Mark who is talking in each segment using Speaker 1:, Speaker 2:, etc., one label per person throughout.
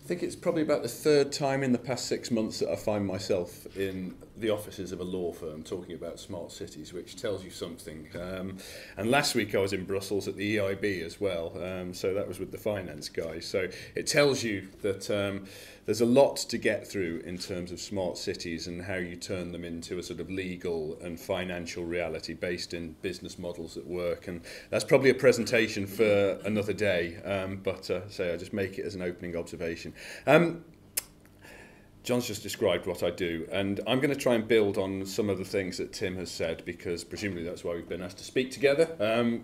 Speaker 1: I think it's probably about the third time in the past 6 months that I find myself in the offices of a law firm talking about smart cities, which tells you something. And last week I was in Brussels at the EIB as well, so that was with the finance guys. So it tells you that there's a lot to get through in terms of smart cities and how you turn them into a sort of legal and financial reality based in business models that work. And that's probably a presentation for another day, but I just make it as an opening observation. John's just described what I do, and I'm going to try and build on some of the things that Tim has said, because presumably that's why we've been asked to speak together.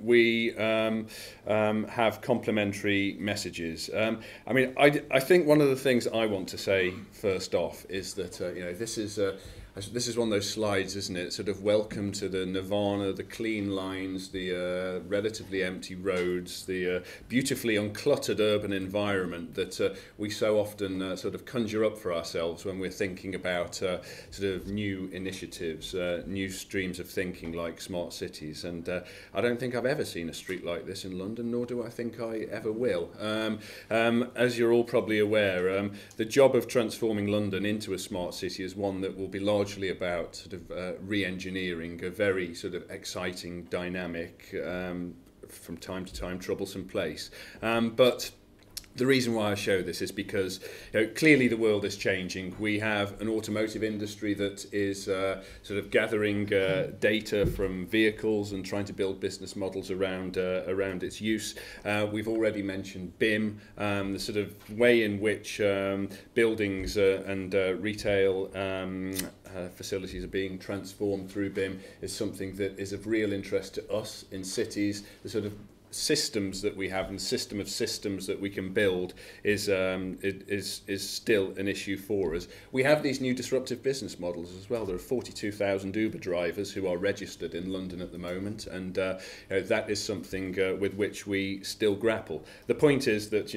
Speaker 1: We have complementary messages. I think one of the things I want to say first off is that this is one of those slides, isn't it? Sort of welcome to the nirvana, the clean lines, the relatively empty roads, the beautifully uncluttered urban environment that we so often sort of conjure up for ourselves when we're thinking about sort of new initiatives, new streams of thinking like smart cities. And I don't think I've ever seen a street like this in London, nor do I think I ever will. As you're all probably aware, the job of transforming London into a smart city is one that will be largely about sort of re-engineering a very sort of exciting, dynamic, from time to time troublesome place. But the reason why I show this is because clearly the world is changing. We have an automotive industry that is sort of gathering data from vehicles and trying to build business models around its use. We've already mentioned BIM, the sort of way in which buildings and retail facilities are being transformed through BIM is something that is of real interest to us in cities. The sort of systems that we have and the system of systems that we can build is still an issue for us. We have these new disruptive business models as well. There are 42,000 Uber drivers who are registered in London at the moment, and that is something with which we still grapple. The point is that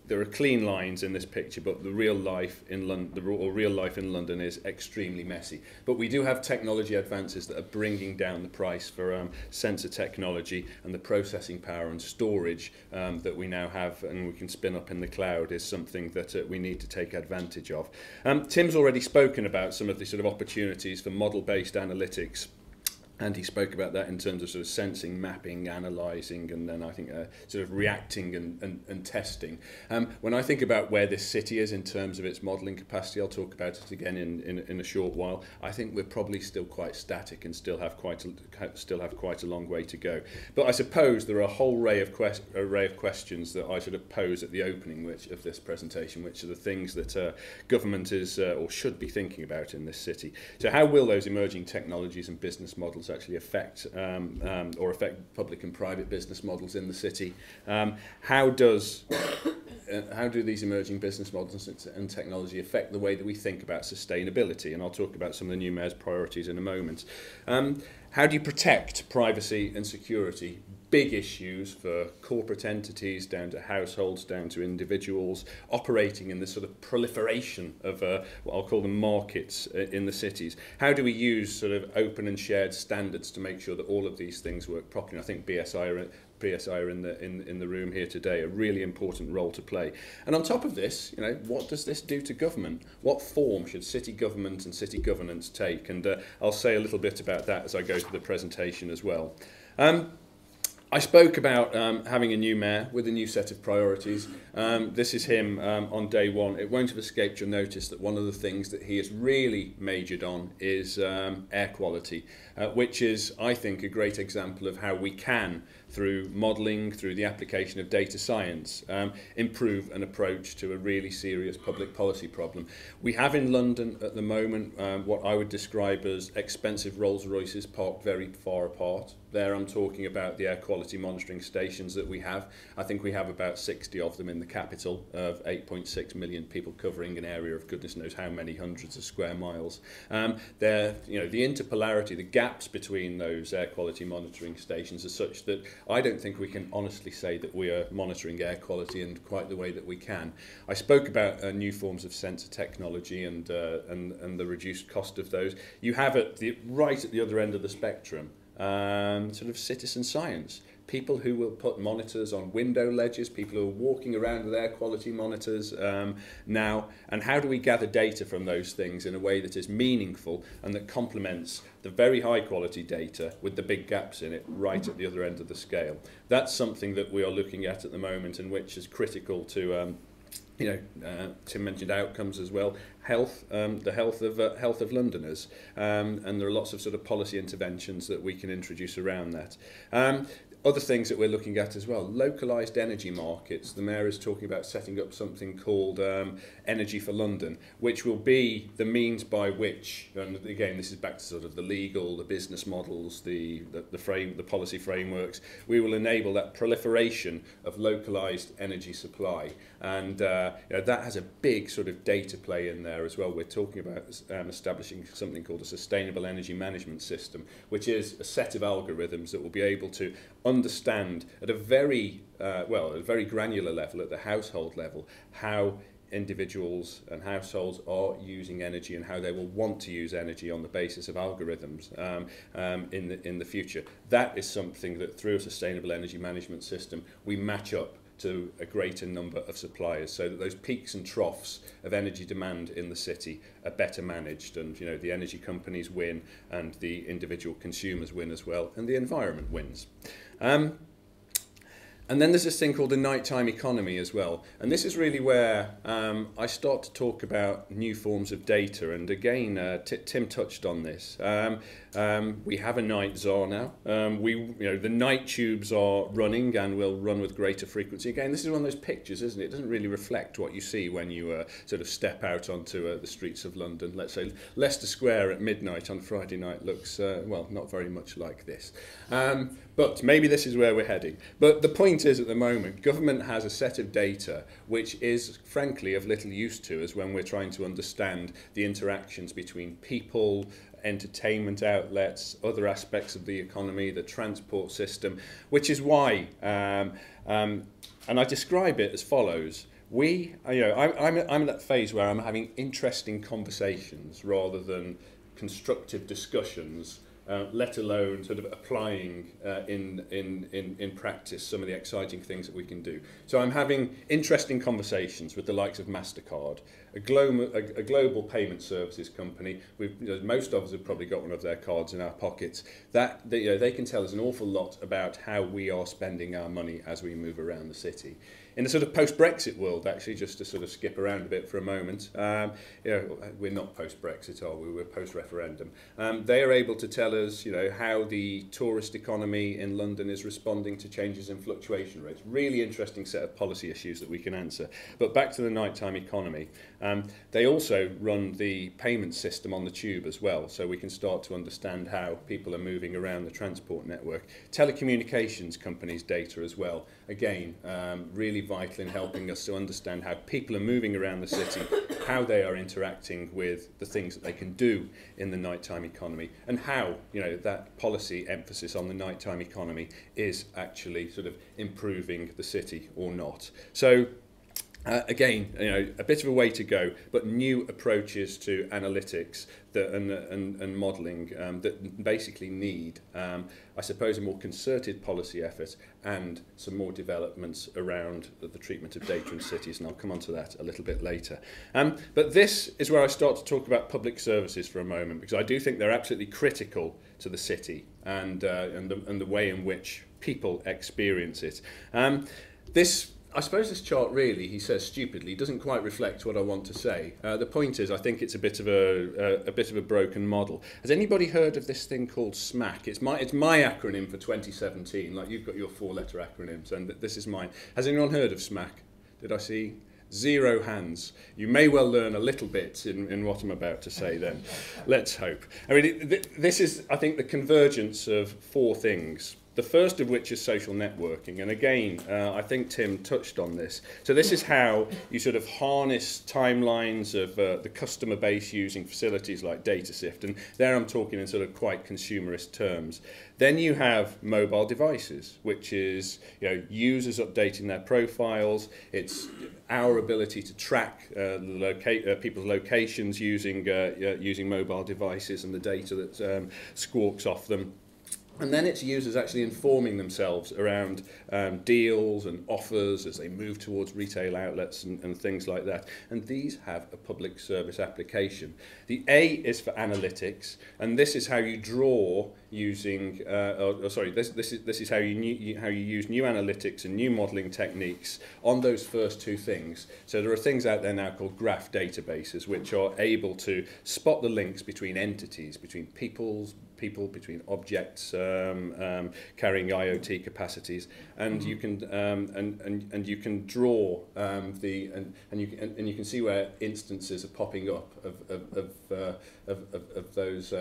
Speaker 1: there are clean lines in this picture, but the real life in London is extremely messy. But we do have technology advances that are bringing down the price for sensor technology, and the processing power and storage that we now have and we can spin up in the cloud is something that we need to take advantage of. Tim's already spoken about some of the sort of opportunities for model-based analytics. And he spoke about that in terms of sort of sensing, mapping, analysing, and then I think sort of reacting and testing. When I think about where this city is in terms of its modelling capacity, I'll talk about it again in a short while. I think we're probably still quite static and still have quite a long way to go. But I suppose there are a whole array of questions that I sort of pose at the opening of this presentation, which are the things that government is or should be thinking about in this city. So how will those emerging technologies and business models actually affect public and private business models in the city? How do these emerging business models and technology affect the way that we think about sustainability? And I'll talk about some of the new mayor's priorities in a moment. How do you protect privacy and security? Big issues for corporate entities, down to households, down to individuals, operating in this sort of proliferation of what I'll call the markets in the cities. How do we use sort of open and shared standards to make sure that all of these things work properly? And I think BSI are in the room here today, a really important role to play. And on top of this, what does this do to government? What form should city government and city governance take? And I'll say a little bit about that as I go through the presentation as well. I spoke about having a new mayor with a new set of priorities. This is him on day one. It won't have escaped your notice that one of the things that he has really majored on is air quality, which is, I think, a great example of how we can, through modelling, through the application of data science, improve an approach to a really serious public policy problem. We have in London at the moment what I would describe as expensive Rolls Royces parked very far apart. There I'm talking about the air quality monitoring stations that we have. I think we have about 60 of them in the capital of 8.6 million people, covering an area of goodness knows how many hundreds of square miles. The interpolarity, the gaps between those air quality monitoring stations are such that I don't think we can honestly say that we are monitoring air quality in quite the way that we can. I spoke about new forms of sensor technology and the reduced cost of those. You have right at the other end of the spectrum sort of citizen science. people who will put monitors on window ledges, people who are walking around with air quality monitors now, and how do we gather data from those things in a way that is meaningful and that complements the very high quality data with the big gaps in it right at the other end of the scale. That's something that we are looking at the moment, and which is critical to Tim mentioned outcomes as well, health, the health of Londoners, and there are lots of sort of policy interventions that we can introduce around that. Other things that we're looking at as well, localised energy markets. The Mayor is talking about setting up something called Energy for London, which will be the means by which, and again this is back to sort of the legal, the business models, the policy frameworks, we will enable that proliferation of localised energy supply. And that has a big sort of data play in there as well. We're talking about establishing something called a sustainable energy management system, which is a set of algorithms that will be able to understand at a very granular level, at the household level, how individuals and households are using energy and how they will want to use energy on the basis of algorithms in the future. That is something that through a sustainable energy management system we match up to a greater number of suppliers, so that those peaks and troughs of energy demand in the city are better managed, and the energy companies win and the individual consumers win as well, and the environment wins. And then there's this thing called the nighttime economy as well. And this is really where I start to talk about new forms of data. And again, Tim touched on this. We have a night czar now. The night tubes are running and will run with greater frequency. Again, this is one of those pictures, isn't it? It doesn't really reflect what you see when you sort of step out onto the streets of London. Let's say Leicester Square at midnight on Friday night looks, not very much like this. But maybe this is where we're heading. But the point is, at the moment, government has a set of data which is, frankly, of little use to us when we're trying to understand the interactions between people, entertainment outlets, other aspects of the economy, the transport system, which is why, and I describe it as follows. I'm in that phase where I'm having interesting conversations rather than constructive discussions, let alone sort of applying in practice some of the exciting things that we can do. So I'm having interesting conversations with the likes of MasterCard, a global payment services company. Most of us have probably got one of their cards in our pockets. They can tell us an awful lot about how we are spending our money as we move around the city. In the sort of post-Brexit world, actually, just to sort of skip around a bit for a moment, we're not post-Brexit, are we? We're post-referendum. They are able to tell us, how the tourist economy in London is responding to changes in fluctuation rates. Really interesting set of policy issues that we can answer. But back to the nighttime economy. They also run the payment system on the tube as well, so we can start to understand how people are moving around the transport network. Telecommunications companies' data as well. Again, really vital in helping us to understand how people are moving around the city, how they are interacting with the things that they can do in the nighttime economy, and how that policy emphasis on the nighttime economy is actually sort of improving the city or not. So again, a bit of a way to go, but new approaches to analytics and modelling that basically need, I suppose, a more concerted policy effort and some more developments around the treatment of data in cities, and I'll come on to that a little bit later. But this is where I start to talk about public services for a moment, because I do think they're absolutely critical to the city and the way in which people experience it. I suppose this chart really, he says stupidly, doesn't quite reflect what I want to say. The point is, I think it's a bit of a broken model. Has anybody heard of this thing called SMAC? It's my acronym for 2017. Like, you've got your 4-letter acronyms, and this is mine. Has anyone heard of SMAC? Did I see 0 hands? You may well learn a little bit in what I'm about to say then. Let's hope. I mean, this is, I think, the convergence of 4 things. The first of which is social networking, and again, I think Tim touched on this. So this is how you sort of harness timelines of the customer base using facilities like DataSift, and there I'm talking in sort of quite consumerist terms. Then you have mobile devices, which is users updating their profiles. It's our ability to track people's locations using mobile devices and the data that squawks off them. And then it's users actually informing themselves around deals and offers as they move towards retail outlets and things like that. And these have a public service application. The A is for analytics, and this is how you draw using, this is how you use new analytics and new modelling techniques on those first two things. So there are things out there now called graph databases, which are able to spot the links between entities, between people, between objects carrying IoT capacities, and you can and you can draw and you can see where instances are popping up of those.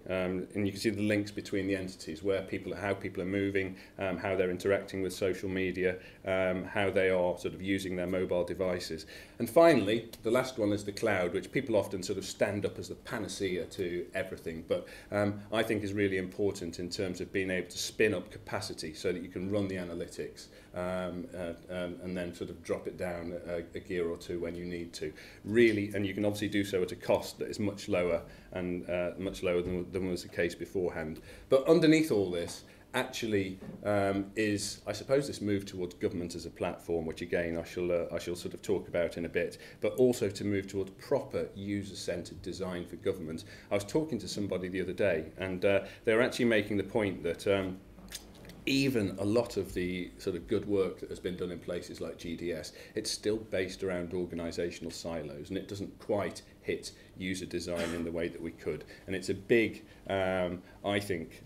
Speaker 1: And you can see the links between the entities, how people are moving, how they're interacting with social media, how they are sort of using their mobile devices. And finally, the last one is the cloud, which people often sort of stand up as the panacea to everything, but I think is really important in terms of being able to spin up capacity so that you can run the analytics and then sort of drop it down a gear or two when you need to. Really, and you can obviously do so at a cost that is much lower and much lower than was the case beforehand. But underneath all this actually is, I suppose, this move towards government as a platform, which again I shall sort of talk about in a bit, but also to move towards proper user-centred design for government. I was talking to somebody the other day, and they were actually making the point that even a lot of the sort of good work that has been done in places like GDS, it's still based around organisational silos, and it doesn't quite hit user design in the way that we could. And it's a big, I think,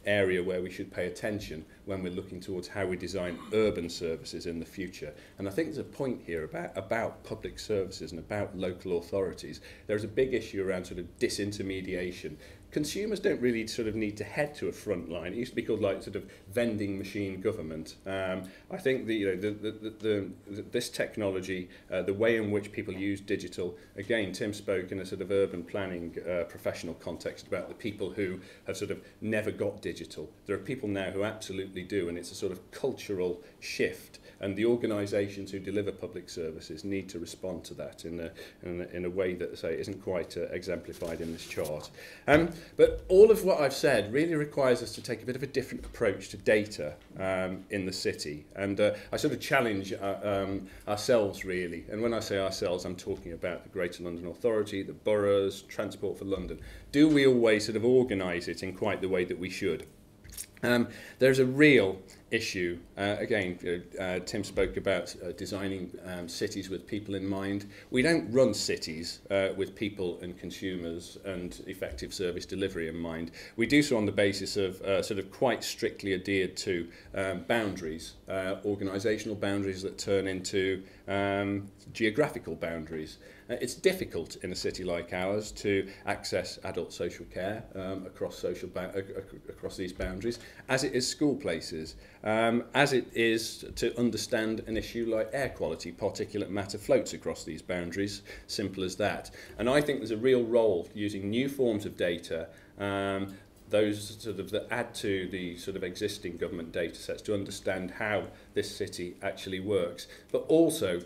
Speaker 1: area where we should pay attention when we're looking towards how we design urban services in the future. And I think there's a point here about public services and about local authorities. There's a big issue around sort of disintermediation. Consumers don't really sort of need to head to a front line. It used to be called like sort of vending machine government. I think this technology, the way in which people use digital, again, Tim spoke in a sort of urban planning professional context about the people who have sort of never got digital. There are people now who absolutely do, and it's a sort of cultural shift. And the organisations who deliver public services need to respond to that in a way that, say, isn't quite exemplified in this chart. But all of what I've said really requires us to take a bit of a different approach to data in the city. And I sort of challenge ourselves, really. And when I say ourselves, I'm talking about the Greater London Authority, the boroughs, Transport for London. Do we always sort of organise it in quite the way that we should? There's a real issue. Again, Tim spoke about designing cities with people in mind. We don't run cities with people and consumers and effective service delivery in mind. We do so on the basis of sort of quite strictly adhered to boundaries, organisational boundaries that turn into geographical boundaries. It's difficult in a city like ours to access adult social care across these boundaries, as it is school places, as it is to understand an issue like air quality. Particulate matter floats across these boundaries, simple as that. And I think there's a real role using new forms of data, those sort of that add to the sort of existing government data sets to understand how this city actually works. But also,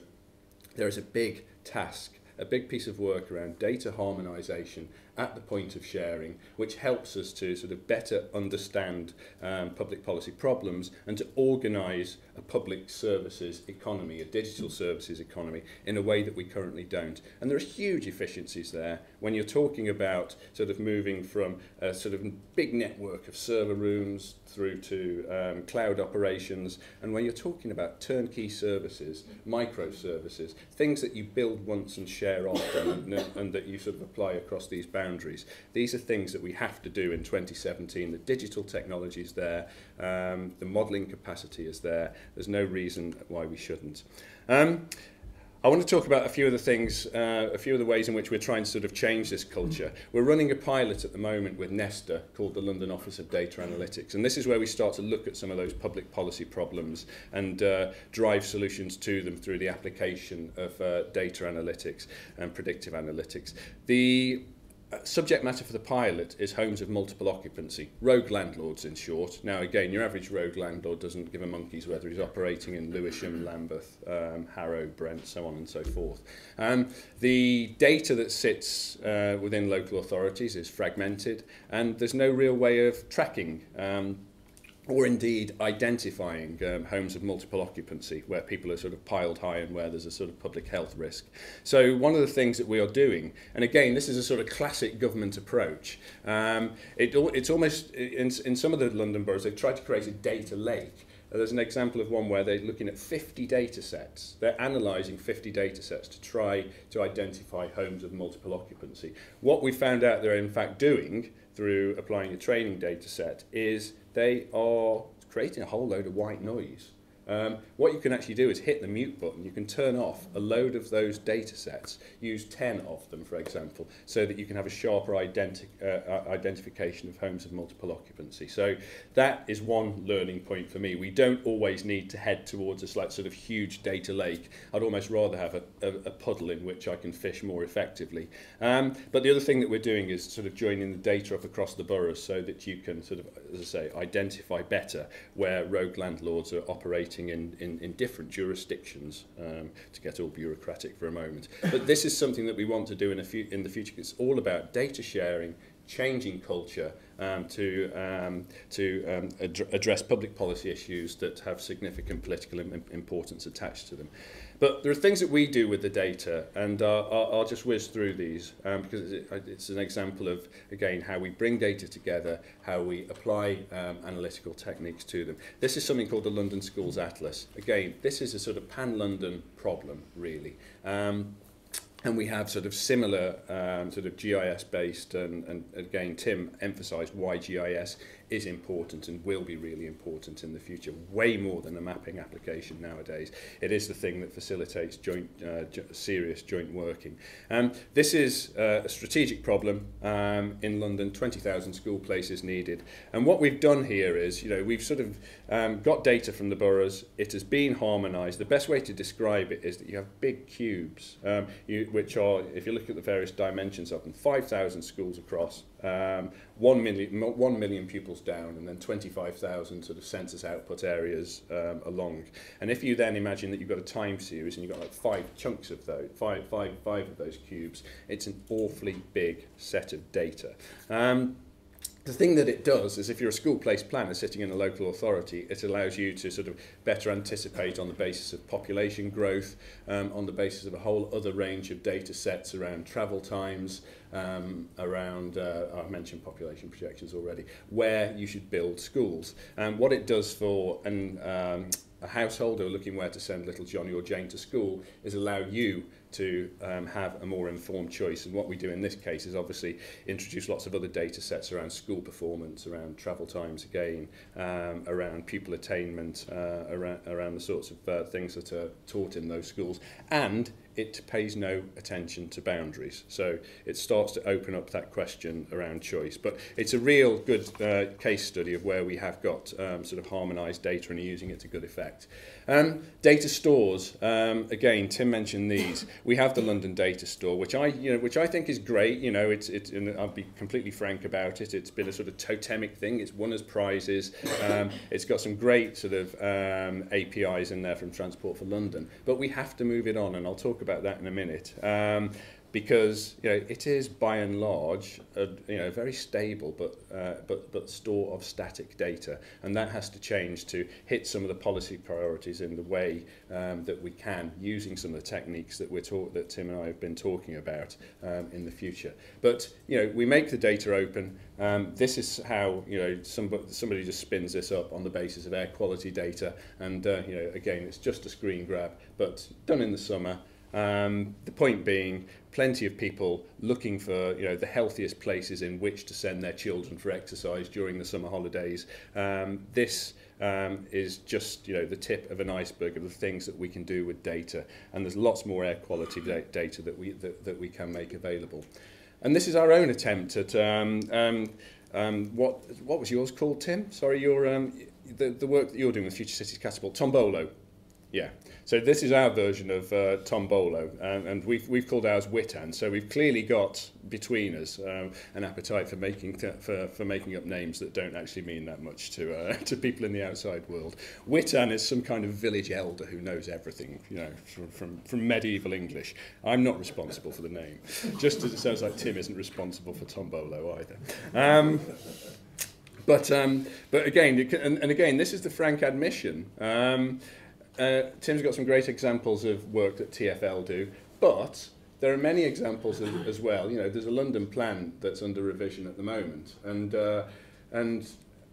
Speaker 1: there is a big task, a big piece of work around data harmonisation at the point of sharing, which helps us to sort of better understand public policy problems and to organise a public services economy, a digital services economy, in a way that we currently don't. And there are huge efficiencies there when you're talking about sort of moving from a sort of big network of server rooms through to cloud operations, and when you're talking about turnkey services, microservices, things that you build once and share often and that you sort of apply across these boundaries. These are things that we have to do in 2017. The digital technology is there, the modelling capacity is there. There's no reason why we shouldn't. I want to talk about a few of the things, a few of the ways in which we're trying to sort of change this culture. We're running a pilot at the moment with Nesta called the London Office of Data Analytics, and this is where we start to look at some of those public policy problems and drive solutions to them through the application of data analytics and predictive analytics. Subject matter for the pilot is homes of multiple occupancy, rogue landlords in short. Now again, your average rogue landlord doesn't give a monkey's whether he's operating in Lewisham, Lambeth, Harrow, Brent, so on and so forth. The data that sits within local authorities is fragmented, and there's no real way of tracking or indeed identifying homes of multiple occupancy where people are sort of piled high and where there's a sort of public health risk. So one of the things that we are doing, and again this is a sort of classic government approach, it's almost, in some of the London boroughs they've tried to create a data lake. There's an example of one where they're looking at 50 data sets. They're analysing 50 data sets to try to identify homes of multiple occupancy. What we found out they're in fact doing through applying a training data set is they are creating a whole load of white noise. What you can actually do is hit the mute button. You can turn off a load of those data sets, use 10 of them, for example, so that you can have a sharper identification of homes of multiple occupancy. So that is one learning point for me. We don't always need to head towards a sort of huge data lake. I'd almost rather have a puddle in which I can fish more effectively. But the other thing that we're doing is sort of joining the data up across the boroughs so that you can sort of, as I say, identify better where rogue landlords are operating in different jurisdictions, to get all bureaucratic for a moment. But this is something that we want to do in the future. It's all about data sharing, changing culture to address public policy issues that have significant political importance attached to them. But there are things that we do with the data, and I'll just whiz through these because it's an example of, again, how we bring data together, how we apply analytical techniques to them. This is something called the London Schools Atlas. Again, this is a sort of pan-London problem, really. And we have sort of similar sort of GIS-based, and again, Tim emphasised why GIS is important and will be really important in the future, way more than a mapping application nowadays. It is the thing that facilitates serious joint working. This is a strategic problem in London, 20,000 school places needed. And what we've done here is, we've sort of got data from the boroughs. It has been harmonised. The best way to describe it is that you have big cubes, which are, if you look at the various dimensions of them, 5,000 schools across, 1 million pupils down, and then 25,000 sort of census output areas along. And if you then imagine that you've got a time series and you've got like 5 chunks of those, five of those cubes, it's an awfully big set of data. The thing that it does is, if you're a school place planner sitting in a local authority, it allows you to sort of better anticipate on the basis of population growth, on the basis of a whole other range of data sets around travel times, around, I've mentioned population projections already, where you should build schools. And what it does for a household who are looking where to send little Johnny or Jane to school is allow you to have a more informed choice. And what we do in this case is obviously introduce lots of other data sets around school performance, around travel times again, around pupil attainment, around the sorts of things that are taught in those schools. And it pays no attention to boundaries. So it starts to open up that question around choice. But it's a real good case study of where we have got sort of harmonised data and are using it to good effect. Data stores, again, Tim mentioned these. We have the London Data Store, which I think is great. And I'll be completely frank about it. It's been a sort of totemic thing. It's won us prizes. It's got some great sort of APIs in there from Transport for London. But we have to move it on, and I'll talk about that in a minute. Because it is by and large a very stable but store of static data, and that has to change to hit some of the policy priorities in the way that we can, using some of the techniques that Tim and I have been talking about in the future. But we make the data open. This is how somebody just spins this up on the basis of air quality data, and again, it's just a screen grab, but done in the summer. The point being, plenty of people looking for the healthiest places in which to send their children for exercise during the summer holidays. This is just the tip of an iceberg of the things that we can do with data, and there's lots more air quality data that we can make available. And this is our own attempt at what was yours called, Tim? Sorry, your the work that you're doing with Future Cities Catapult, Tombolo. Yeah. So this is our version of Tombolo, and we've called ours Witan. So we've clearly got between us an appetite for making up names that don't actually mean that much to people in the outside world. Witan is some kind of village elder who knows everything, you know, from medieval English. I'm not responsible for the name, just as it sounds like Tim isn't responsible for Tombolo either. But again, and again, this is the frank admission. Tim's got some great examples of work that TfL do, but there are many examples as well. You know, there's a London plan that's under revision at the moment, and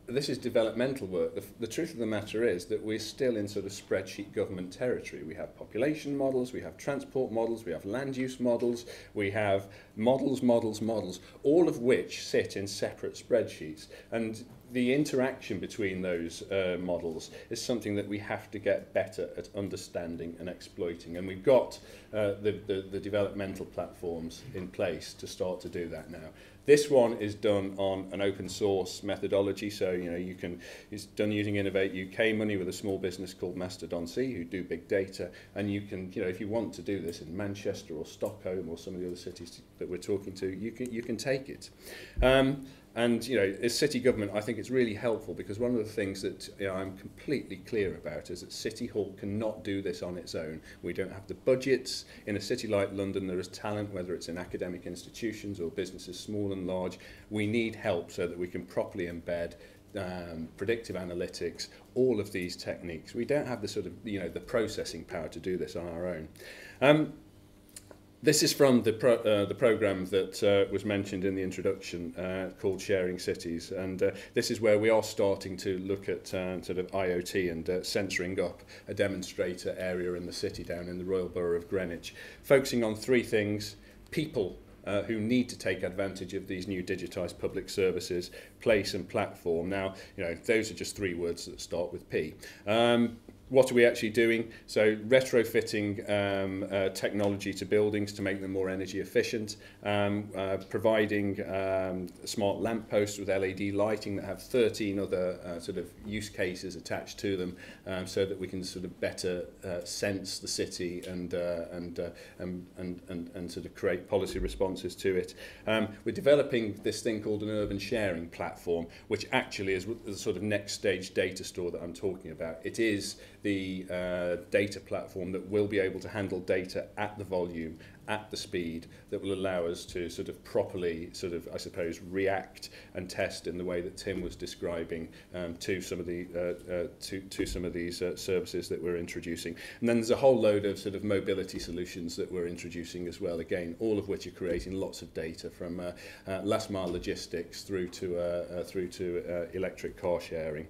Speaker 1: this is developmental work. The truth of the matter is that we're still in sort of spreadsheet government territory. We have population models, we have transport models, we have land use models, we have models, all of which sit in separate spreadsheets. And the interaction between those models is something that we have to get better at understanding and exploiting. And we've got the developmental platforms in place to start to do that now. This one is done on an open source methodology, so you know it's done using Innovate UK money with a small business called Mastodon C who do big data, and you can, you know, if you want to do this in Manchester or Stockholm or some of the other cities that we're talking to, you can take it. And you know, as city government, I think it's really helpful because one of the things that I'm completely clear about is that City Hall cannot do this on its own. We don't have the budgets. In a city like London, there is talent, whether it's in academic institutions or businesses small and large. We need help so that we can properly embed predictive analytics, all of these techniques. We don't have the sort of, you know, the processing power to do this on our own. This is from the programme that was mentioned in the introduction called Sharing Cities, and this is where we are starting to look at sort of IoT and censoring up a demonstrator area in the city down in the Royal Borough of Greenwich, focusing on three things: people who need to take advantage of these new digitised public services, place and platform. Now, you know, those are just three words that start with P. What are we actually doing? So retrofitting technology to buildings to make them more energy efficient, providing smart lampposts with LED lighting that have 13 other sort of use cases attached to them, so that we can sort of better sense the city and sort of create policy responses to it. We're developing this thing called an urban sharing platform, which actually is the sort of next stage data store that I'm talking about. It is the data platform that will be able to handle data at the volume, at the speed, that will allow us to sort of properly sort of, I suppose, react and test in the way that Tim was describing to some of the to some of these services that we're introducing. And then there's a whole load of sort of mobility solutions that we're introducing as well, again, all of which are creating lots of data from last mile logistics through to electric car sharing.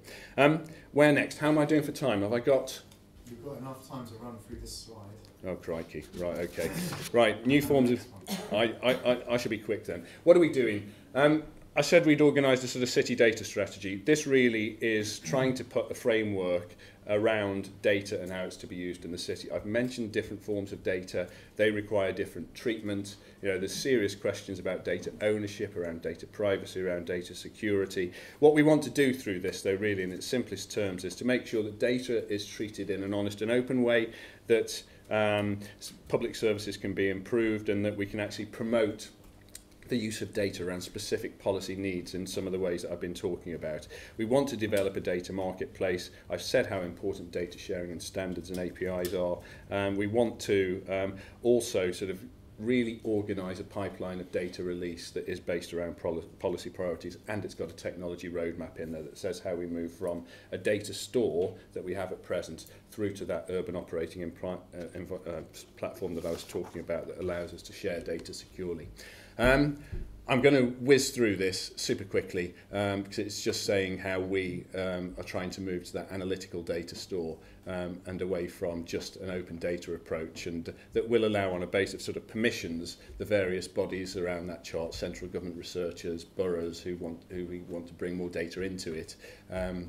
Speaker 1: Where next? How am I doing for time? Have I got...
Speaker 2: You've got enough time to run through this slide.
Speaker 1: Oh, crikey. Right, okay. Right, new forms of... I should be quick then. What are we doing? I said we'd organised a sort of city data strategy. This really is trying to put a framework around data and how it's to be used in the city. I've mentioned different forms of data. They require different treatment. You know, there's serious questions about data ownership, around data privacy, around data security. What we want to do through this, though, really, in its simplest terms, is to make sure that data is treated in an honest and open way, that public services can be improved, and that we can actually promote the use of data around specific policy needs in some of the ways that I've been talking about. We want to develop a data marketplace. I've said how important data sharing and standards and APIs are. We want to also sort of really organise a pipeline of data release that is based around policy priorities, and it's got a technology roadmap in there that says how we move from a data store that we have at present through to that urban operating platform that I was talking about that allows us to share data securely. I'm going to whiz through this super quickly because it's just saying how we are trying to move to that analytical data store and away from just an open data approach, and that will allow, on a base of sort of permissions, the various bodies around that chart, central government researchers, boroughs who we want to bring more data into it, and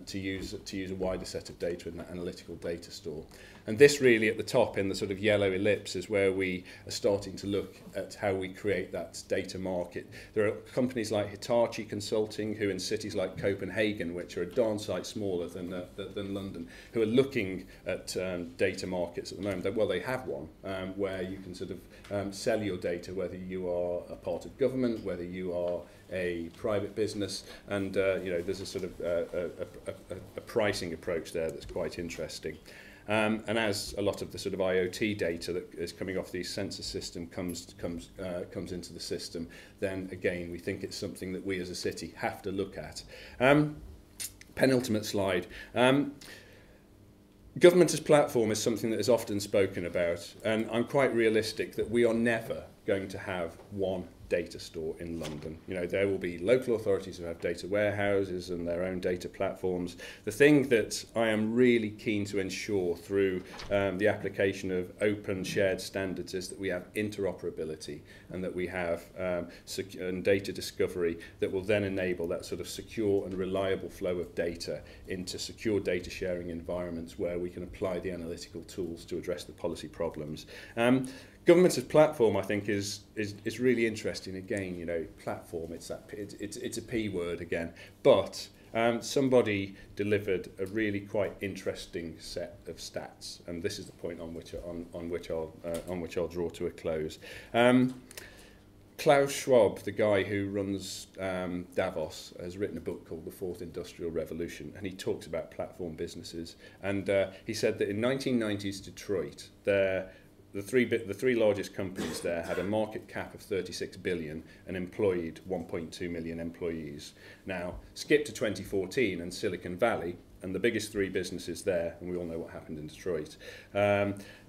Speaker 1: to use a wider set of data in that analytical data store. And this really at the top in the sort of yellow ellipse is where we are starting to look at how we create that data market. There are companies like Hitachi Consulting who in cities like Copenhagen, which are a darn sight smaller than London, who are looking at data markets at the moment. Well, they have one where you can sort of sell your data, whether you are a part of government, whether you are a private business, and you know, there's a sort of a pricing approach there that's quite interesting. And as a lot of the sort of IoT data that is coming off the sensor system comes into the system, then again we think it's something that we as a city have to look at. Penultimate slide. Government as platform is something that is often spoken about, and I'm quite realistic that we are never going to have one data store in London. You know, there will be local authorities who have data warehouses and their own data platforms. The thing that I am really keen to ensure through the application of open shared standards is that we have interoperability and that we have and data discovery that will then enable that sort of secure and reliable flow of data into secure data sharing environments where we can apply the analytical tools to address the policy problems. Government as platform, I think, is really interesting. Again, you know, platform, it's a P word again, but somebody delivered a really quite interesting set of stats, and this is the point on which I'll draw to a close. Klaus Schwab, the guy who runs Davos, has written a book called The Fourth Industrial Revolution, and he talks about platform businesses. And he said that in 1990s Detroit, the three largest companies there had a market cap of 36 billion and employed 1.2 million employees. Now, skip to 2014 and Silicon Valley, and the biggest three businesses there, and we all know what happened in Detroit,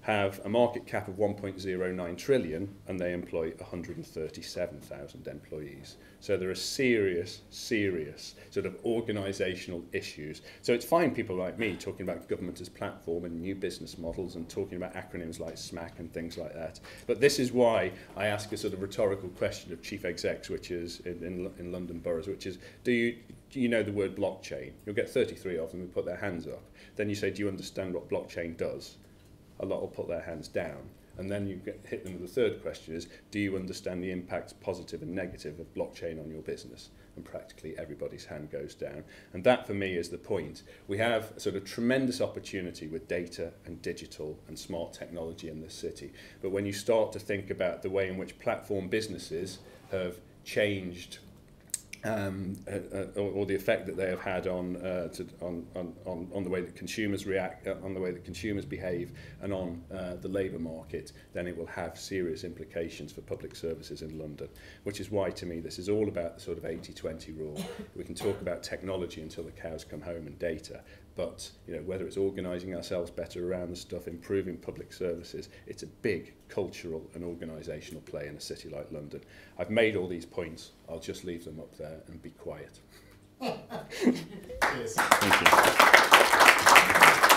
Speaker 1: have a market cap of 1.09 trillion and they employ 137,000 employees. So there are serious sort of organisational issues. So it's fine people like me talking about government as platform and new business models and talking about acronyms like SMAC and things like that. But this is why I ask a sort of rhetorical question of chief execs, which is in London boroughs, which is, do you know the word blockchain? You'll get 33 of them who put their hands up. Then you say, do you understand what blockchain does? A lot will put their hands down. And then you hit them with the third question is, do you understand the impacts, positive and negative, of blockchain on your business? And practically everybody's hand goes down. And that, for me, is the point. We have a sort of tremendous opportunity with data and digital and smart technology in this city. But when you start to think about the way in which platform businesses have changed or the effect that they have had on the way that consumers react, on the way that consumers behave, and on the labour market, then it will have serious implications for public services in London. Which is why, to me, this is all about the sort of 80-20 rule. We can talk about technology until the cows come home and data, but you know, whether it's organising ourselves better around the stuff, improving public services, it's a big cultural and organisational play in a city like London. I've made all these points. I'll just leave them up there and be quiet.
Speaker 2: Yes.
Speaker 1: Thank you.